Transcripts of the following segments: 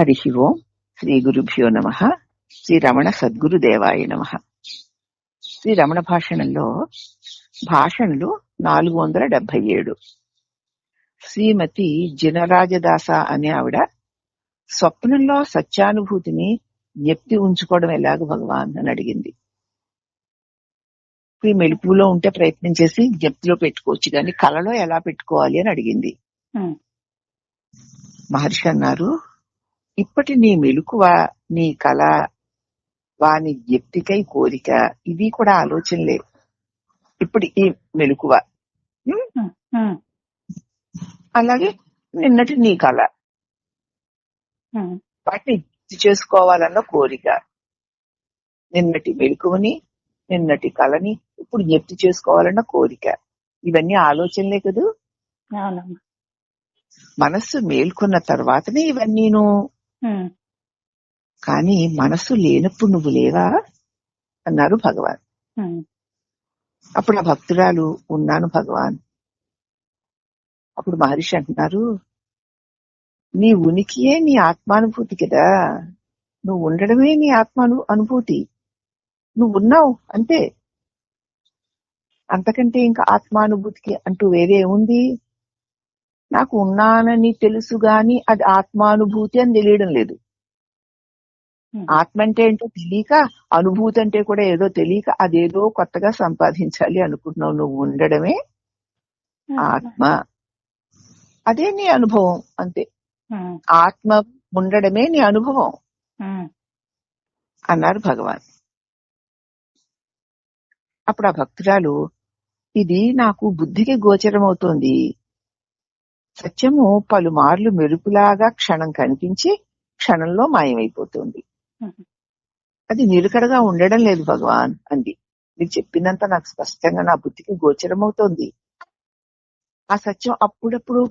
హరి ఓం. శ్రీ గురుభ్యో నమః. శ్రీ రమణ సద్గురుదేవాయ నమః. శ్రీ రమణ భాషణంలో భాషణలు 477. శ్రీమతి జినరాజదాస అనే ఆవిడ స్వప్నంలో సత్యానుభూతిని జ్ఞప్తి ఉంచుకోవడం ఎలాగ భగవాన్ అని అడిగింది. ఈ మెలుపులో ఉంటే ప్రయత్నం చేసి జ్ఞప్తిలో పెట్టుకోవచ్చు, కానీ కళలో ఎలా పెట్టుకోవాలి అని అడిగింది. మహర్షి అన్నారు, ఇప్పటి నీ మెలుకువ, నీ కళ, వాని జ్ఞప్తికై కోరిక, ఇవి కూడా ఆలోచనలే. ఇప్పుడు ఈ మెలుకువ, అలాగే నిన్నటి నీ కళ, వాటిని జ్ఞప్తి చేసుకోవాలన్న కోరిక. నిన్నటి మెలుకువని, నిన్నటి కళని ఇప్పుడు జ్ఞప్తి చేసుకోవాలన్న కోరిక, ఇవన్నీ ఆలోచనలే కదూ. మనస్సు మేల్కొన్న తర్వాతనే ఇవన్నీను. కానీ మనస్సు లేనప్పుడు నువ్వు లేవా అన్నారు భగవాన్. అప్పుడు ఆ భక్తురాలు, ఉన్నాను భగవాన్. అప్పుడు మహర్షి అంటున్నారు, నీ ఉనికియే నీ ఆత్మానుభూతి కదా, నువ్వు ఉండడమే నీ అనుభూతి. నువ్వు ఉన్నావు అంతే, అంతకంటే ఇంకా ఆత్మానుభూతికి అంటూ వేరే ఉంది. నాకు ఉన్నానని తెలుసు గాని అది ఆత్మానుభూతి అని తెలియడం లేదు. ఆత్మ అంటే ఏంటో తెలియక, అనుభూతి అంటే కూడా ఏదో తెలియక అదేదో కొత్తగా సంపాదించాలి అనుకుంటున్నావు. నువ్వు ఉండడమే ఆత్మ, అదే నీ అనుభవం అంతే. ఆత్మ ఉండడమే నీ అనుభవం అన్నారు భగవాన్. అప్పుడు ఆ భక్తురాలు, ఇది నాకు బుద్ధికి గోచరమవుతోంది. సత్యము పలుమార్లు మెరుపులాగా క్షణం కనిపించి క్షణంలో మాయమైపోతుంది. అది నిలకడగా ఉండడం లేదు భగవాన్ అంది. మీరు చెప్పినంత నాకు స్పష్టంగా నా బుద్ధికి గోచరమవుతోంది. ఆ సత్యం అప్పుడప్పుడు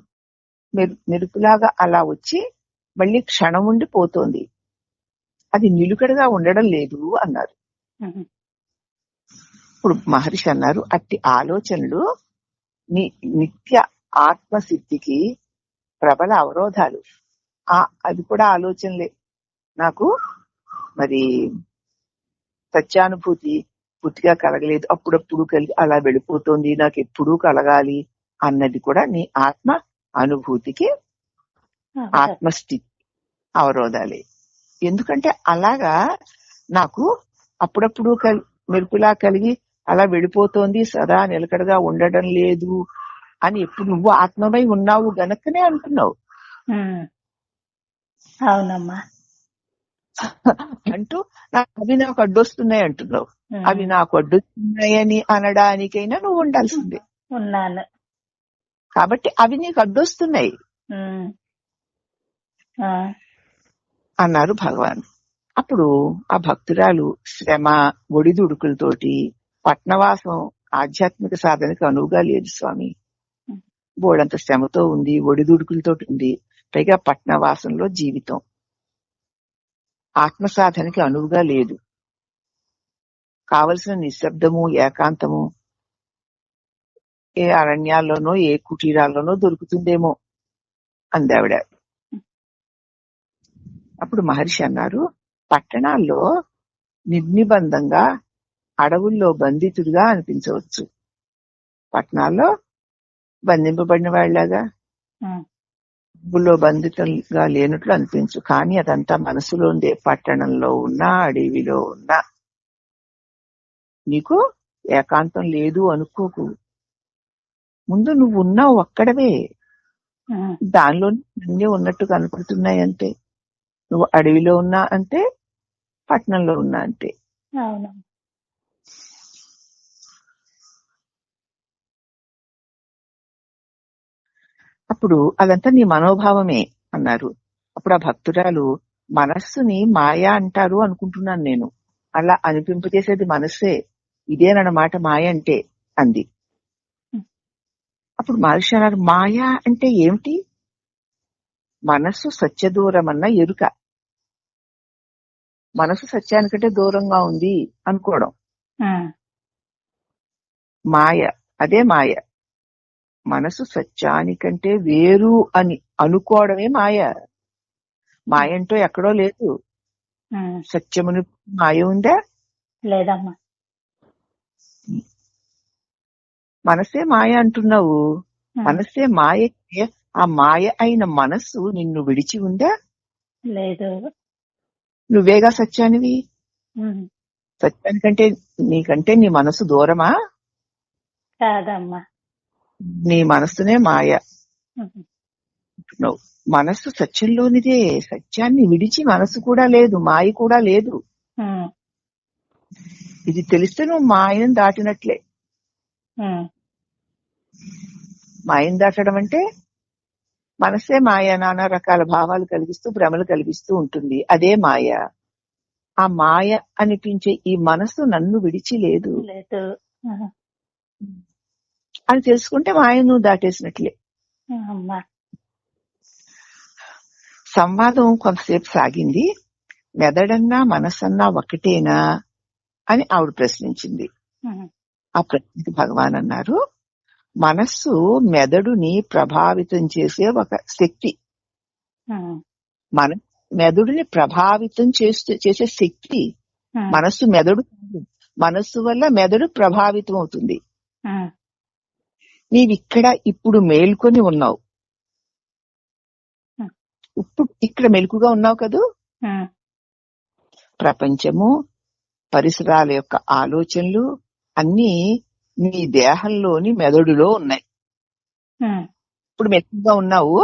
మెరుపులాగా అలా వచ్చి మళ్ళీ క్షణం ఉండి పోతోంది. అది నిలుకడగా ఉండడం లేదు అన్నారు. ఇప్పుడు మహర్షి అన్నారు, అట్టి ఆలోచనలు నీ నిత్య ఆత్మసిద్ధికి ప్రబల అవరోధాలు. అది కూడా ఆలోచనలే. నాకు మరి సత్యానుభూతి పూర్తిగా కలగలేదు, అప్పుడప్పుడు కలిగి అలా వెళ్ళిపోతుంది, నాకు ఎప్పుడూ కలగాలి అన్నది కూడా నీ ఆత్మ అనుభూతికి, ఆత్మస్థితి అవరోధాలే. ఎందుకంటే అలాగా నాకు అప్పుడప్పుడు మెరుపులా కలిగి అలా వెళ్ళిపోతోంది, సదా నిలకడగా ఉండడం లేదు అని ఎప్పుడు నువ్వు ఆత్మమై ఉన్నావు గనకనే అంటున్నావు. అవునమ్మా అంటూ అవి నాకు అడ్డొస్తున్నాయి అంటున్నావు. అవి నాకు అడ్డొస్తున్నాయని అనడానికైనా నువ్వు ఉండాల్సిందే. ఉన్నాను కాబట్టి అవి నీకు అడ్డొస్తున్నాయి అన్నారు భగవాన్. అప్పుడు ఆ భక్తురాలు, శ్రమ ఒడిదుడుకులతోటి పట్నవాసం ఆధ్యాత్మిక సాధనకు అనువుగా లేదు స్వామి. బోడంత శ్రమతో ఉంది, ఒడిదుడుకులతో ఉంది, పైగా పట్నవాసంలో జీవితం ఆత్మ సాధనకి అనువుగా లేదు. కావలసిన నిశ్శబ్దము, ఏకాంతము ఏ అరణ్యాల్లోనో ఏ కుటీరాల్లోనో దొరుకుతుందేమో అందావిడ. అప్పుడు మహర్షి అన్నారు, పట్టణాల్లో నిర్నిబంధంగా, అడవుల్లో బంధితుడిగా అనిపించవచ్చు. పట్టణాల్లో బంధింపబడిన వాళ్ళలాగా, డబ్బుల్లో బంధితులుగా లేనట్లు అనిపించు. కానీ అదంతా మనసులో ఉందే. పట్టణంలో ఉన్నా, అడవిలో ఉన్నా నీకు ఏకాంతం లేదు అనుకోకు. ముందు నువ్వు ఉన్నావు ఒక్కడవే, దానిలో అన్నీ ఉన్నట్టు కనపడుతున్నాయి అంతే. నువ్వు అడవిలో ఉన్నా అంతే, పట్టణంలో ఉన్నా అంతే. అప్పుడు అదంతా నీ మనోభావమే అన్నారు. అప్పుడు ఆ భక్తురాలు, మనస్సుని మాయా అంటారు అనుకుంటున్నాను నేను, అలా అనిపింపజేసేది మనస్సే, ఇదేనన్నమాట మాయ అంటే అంది. అప్పుడు మహర్షి అన్నారు, మాయా అంటే ఏమిటి? మనస్సు సత్యదూరమన్న ఎరుక. మనసు సత్యానికంటే దూరంగా ఉంది అనుకోవడం మాయ. అదే మాయ. మనసు సత్యానికంటే వేరు అని అనుకోవడమే మాయ. మాయ అంటూ ఎక్కడో లేదు. సత్యముని మాయ ఉందా? లేదమ్మా. మనసే మాయ అంటున్నావు. మనసే మాయ. ఆ మాయ అయిన మనస్సు నిన్ను విడిచి ఉందా? లేదు. నువ్వేగా సత్యానివి. సత్యానికంటే నీకంటే నీ మనసు దూరమా? కాదమ్మా. నీ మనస్సునే మాయ. మనస్సు సత్యంలోనిదే. సత్యాన్ని విడిచి మనసు కూడా లేదు, మాయ కూడా లేదు. ఇది తెలిస్తే నువ్వు మాయను దాటినట్లే. మాయను దాటడం అంటే మనసే మాయ నానా రకాల భావాలు కలిగిస్తూ భ్రమలు కలిగిస్తూ ఉంటుంది. అదే మాయ. ఆ మాయ అనిపించే ఈ మనస్సు నన్ను విడిచి లేదు అని తెలుసుకుంటే మాయను దాటేసినట్లే. సంవాదం కొంతసేపు సాగింది. మెదడన్నా మనసన్నా ఒకటేనా అని ఆవిడ ప్రశ్నించింది. ఆ ప్రశ్నకి భగవాన్ అన్నారు, మనస్సు మెదడుని ప్రభావితం చేసే ఒక శక్తి. మెదడుని ప్రభావితం చేసే శక్తి మనస్సు. మెదడు మనస్సు వల్ల మెదడు ప్రభావితం అవుతుంది. నీవిక్కడ ఇప్పుడు మేల్కొని ఉన్నావు. ఇప్పుడు ఇక్కడ మెలకుగా ఉన్నావు కదూ. ప్రపంచము, పరిసరాల యొక్క ఆలోచనలు అన్నీ నీ దేహంలోని మెదడులో ఉన్నాయి. ఇప్పుడు మెలకుగా ఉన్నావు.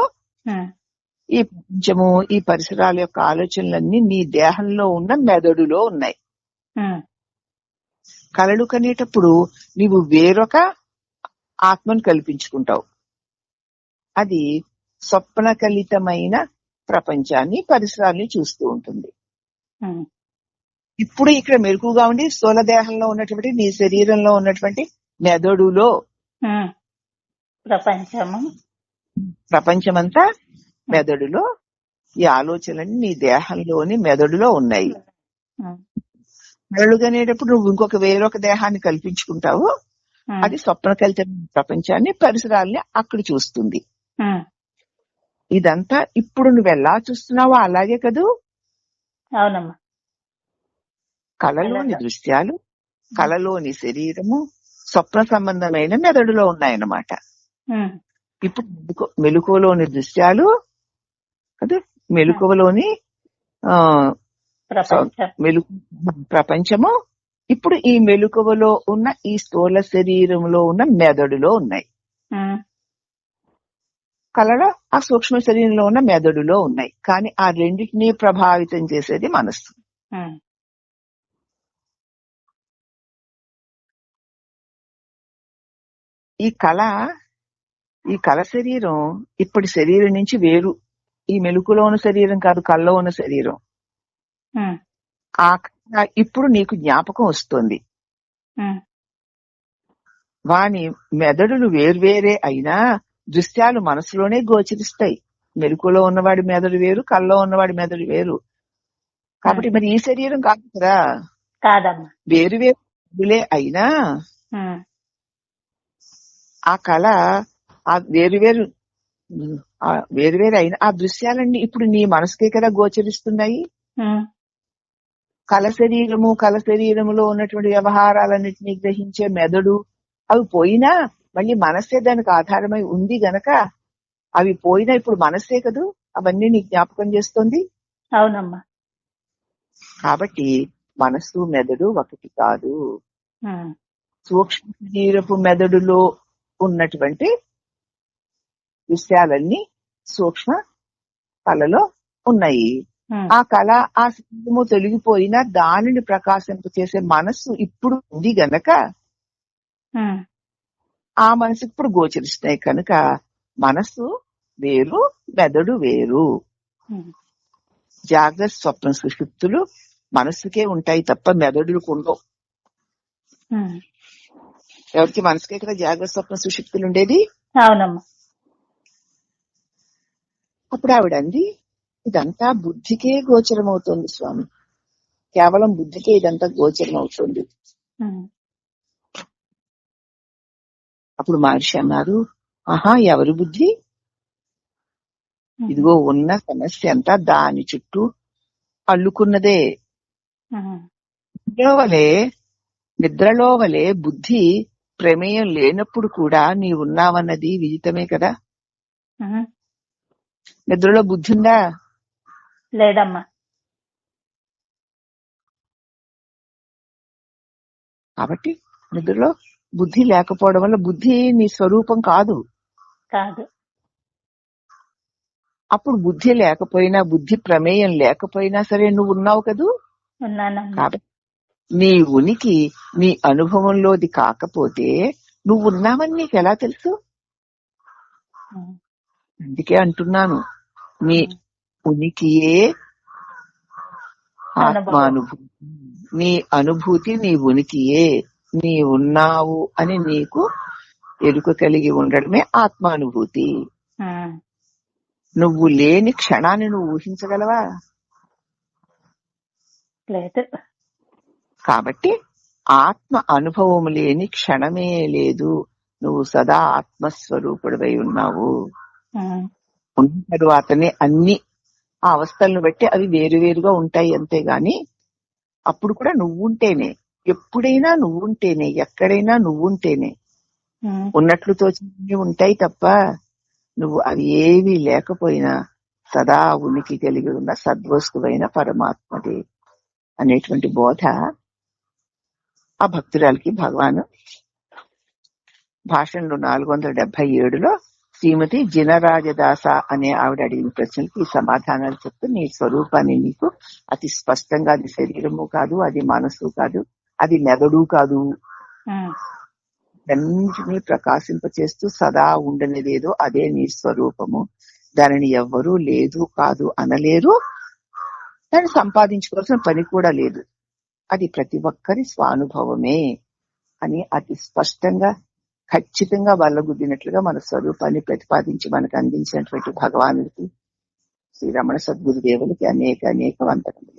ఈ ప్రపంచము, ఈ పరిసరాల యొక్క ఆలోచనలన్నీ నీ దేహంలో ఉన్న మెదడులో ఉన్నాయి. కలలు కనేటప్పుడు నీవు వేరొక ఆత్మను కల్పించుకుంటావు. అది స్వప్న కలితమైన ప్రపంచాన్ని, పరిసరాల్ని చూస్తూ ఉంటుంది. ఇప్పుడు ఇక్కడ మెలకుగా ఉండి స్థూల దేహంలో ఉన్నటువంటి నీ శరీరంలో ఉన్నటువంటి మెదడులో ప్రపంచమంతా మెదడులో, ఈ ఆలోచనలన్నీ నీ దేహంలోని మెదడులో ఉన్నాయి. కలలుగనేటప్పుడు నువ్వు ఇంకొక వేరొక దేహాన్ని కల్పించుకుంటావు. అది స్వప్న కలితమైన ప్రపంచాన్ని, పరిసరాల్ని అక్కడ చూస్తుంది. ఇదంతా ఇప్పుడు నువ్వు ఎలా చూస్తున్నావో అలాగే కదూ. అవునమ్మా. కళలోని దృశ్యాలు, కళలోని శరీరము స్వప్న సంబంధమైన మెదడులో ఉన్నాయన్నమాట. ఇప్పుడు మెలకువలోని దృశ్యాలు అదే మెలకువలోని ప్రపంచము ఇప్పుడు ఈ మెలకువలో ఉన్న ఈ స్థూల శరీరంలో ఉన్న మెదడులో ఉన్నాయి. కళలో ఆ సూక్ష్మ శరీరంలో ఉన్న మెదడులో ఉన్నాయి. కానీ ఆ రెండింటినీ ప్రభావితం చేసేది మనస్సు. ఈ కళ శరీరం ఇప్పటి శరీరం నుంచి వేరు. ఈ మెలుకులో ఉన్న శరీరం కాదు, కళ్ళలో ఉన్న శరీరం. ఆ ఇప్పుడు నీకు జ్ఞాపకం వస్తుంది. వాని మెదడులు వేర్వేరే అయినా దృశ్యాలు మనసులోనే గోచరిస్తాయి. మెలుకులో ఉన్నవాడి మెదడు వేరు, కళ్ళలో ఉన్నవాడి మెదడు వేరు. కాబట్టి మరి ఈ శరీరం కాదు కదా, వేరు వేరులే అయినా ఆ కళ ఆ వేరువేరు అయిన ఆ దృశ్యాలన్నీ ఇప్పుడు నీ మనసుకే కదా గోచరిస్తున్నాయి. కళ శరీరములో ఉన్నటువంటి వ్యవహారాలన్నింటినీ గ్రహించే మెదడు అవి పోయినా మళ్ళీ మనస్సే దానికి ఆధారమై ఉంది గనక అవి పోయినా ఇప్పుడు మనస్సే కదూ అవన్నీ నీ జ్ఞాపకం చేస్తుంది. అవునమ్మా. కాబట్టి మనస్సు మెదడు ఒకటి కాదు. సూక్ష్మ శరీరపు మెదడులో ఉన్నటువంటి విషయాలన్నీ సూక్ష్మ కళలో ఉన్నాయి. ఆ కళ ఆ శరీరము తొలగిపోయినా దానిని ప్రకాశింప చేసే మనస్సు ఇప్పుడు ఉంది గనక ఆ మనసుకు ఇప్పుడు గోచరిస్తున్నాయి. కనుక మనస్సు వేరు, మెదడు వేరు. జాగ్రత్త స్వప్న సుషుప్తులు మనస్సుకే ఉంటాయి తప్ప మెదడులకు ఉండవు. ఎవరికి మనసుకే కదా జాగ్రత్త స్వప్న సుషుప్తులు ఉండేది. అవునమ్మా. అప్పుడు ఆవిడ అంది, ఇదంతా బుద్ధికే గోచరం అవుతుంది స్వామి, కేవలం బుద్ధికే ఇదంతా గోచరం అవుతుంది. అప్పుడు మహర్షి అన్నారు, ఆహా ఎవరి బుద్ధి? ఇదిగో ఉన్న సమస్య అంతా దాని చుట్టూ అల్లుకున్నదే. నిద్రలో వలె బుద్ధి ప్రమేయం లేనప్పుడు కూడా నీ ఉన్నావన్నది విదితమే కదా. నిద్రలో బుద్ధి ఉందా? లేదమ్మా. కాబట్టి నిద్రలో బుద్ధి లేకపోవడం వల్ల బుద్ధి నీ స్వరూపం కాదు. అప్పుడు బుద్ధి లేకపోయినా, బుద్ధి ప్రమేయం లేకపోయినా సరే నువ్వు ఉన్నావు కదూ. కాబట్టి నీ ఉనికి నీ అనుభవంలోది కాకపోతే నువ్వు ఉన్నావని నీకు ఎలా తెలుసు? అందుకే అంటున్నాను, నీ ఉనికియే ఆత్మానుభూతి. నీ అనుభూతి నీ ఉనికియే. నీ ఉన్నావు అని నీకు ఎరుక కలిగి ఉండడమే ఆత్మానుభూతి. నువ్వు లేని క్షణాన్ని నువ్వు ఊహించగలవా? లేదు. కాబట్టి ఆత్మ అనుభవం లేని క్షణమే లేదు. నువ్వు సదా ఆత్మస్వరూపుడివై ఉన్నావు. ఉన్న తరువాతనే అన్ని ఆ అవస్థలను బట్టి అవి వేరువేరుగా ఉంటాయి, అంతేగాని అప్పుడు కూడా నువ్వుంటేనే, ఎప్పుడైనా నువ్వుంటేనే, ఎక్కడైనా నువ్వుంటేనే ఉన్నట్లు తోచినవి ఉంటాయి తప్ప నువ్వు అవి ఏవి లేకపోయినా సదా ఉనికి కలిగి ఉన్న సద్వస్తువైన పరమాత్మదే అనేటువంటి బోధ ఆ భక్తురాలకి భగవాను భాషణలు 477లో శ్రీమతి జినరాజదాస అనే ఆవిడ అడిగిన ప్రశ్నలకి ఈ సమాధానాలు చెప్తూ, నీ స్వరూపాన్ని నీకు అతి స్పష్టంగా, అది శరీరము కాదు, అది మనసు కాదు, అది మెదడు కాదు, అన్నింటినీ ప్రకాశింపచేస్తూ సదా ఉండనిదేదో అదే నీ స్వరూపము. దానిని ఎవ్వరూ లేదు కాదు అనలేరు, దాన్ని సంపాదించుకోవాల్సిన పని కూడా లేదు. అది ప్రతి ఒక్కరి స్వానుభవమే అని అతి స్పష్టంగా ఖచ్చితంగా వల్లగుద్దినట్లుగా మన స్వరూపాన్ని ప్రతిపాదించి మనకు అందించినటువంటి భగవానుడికి, శ్రీ రమణ సద్గురుదేవులకి అనేక అనేక వందనములు.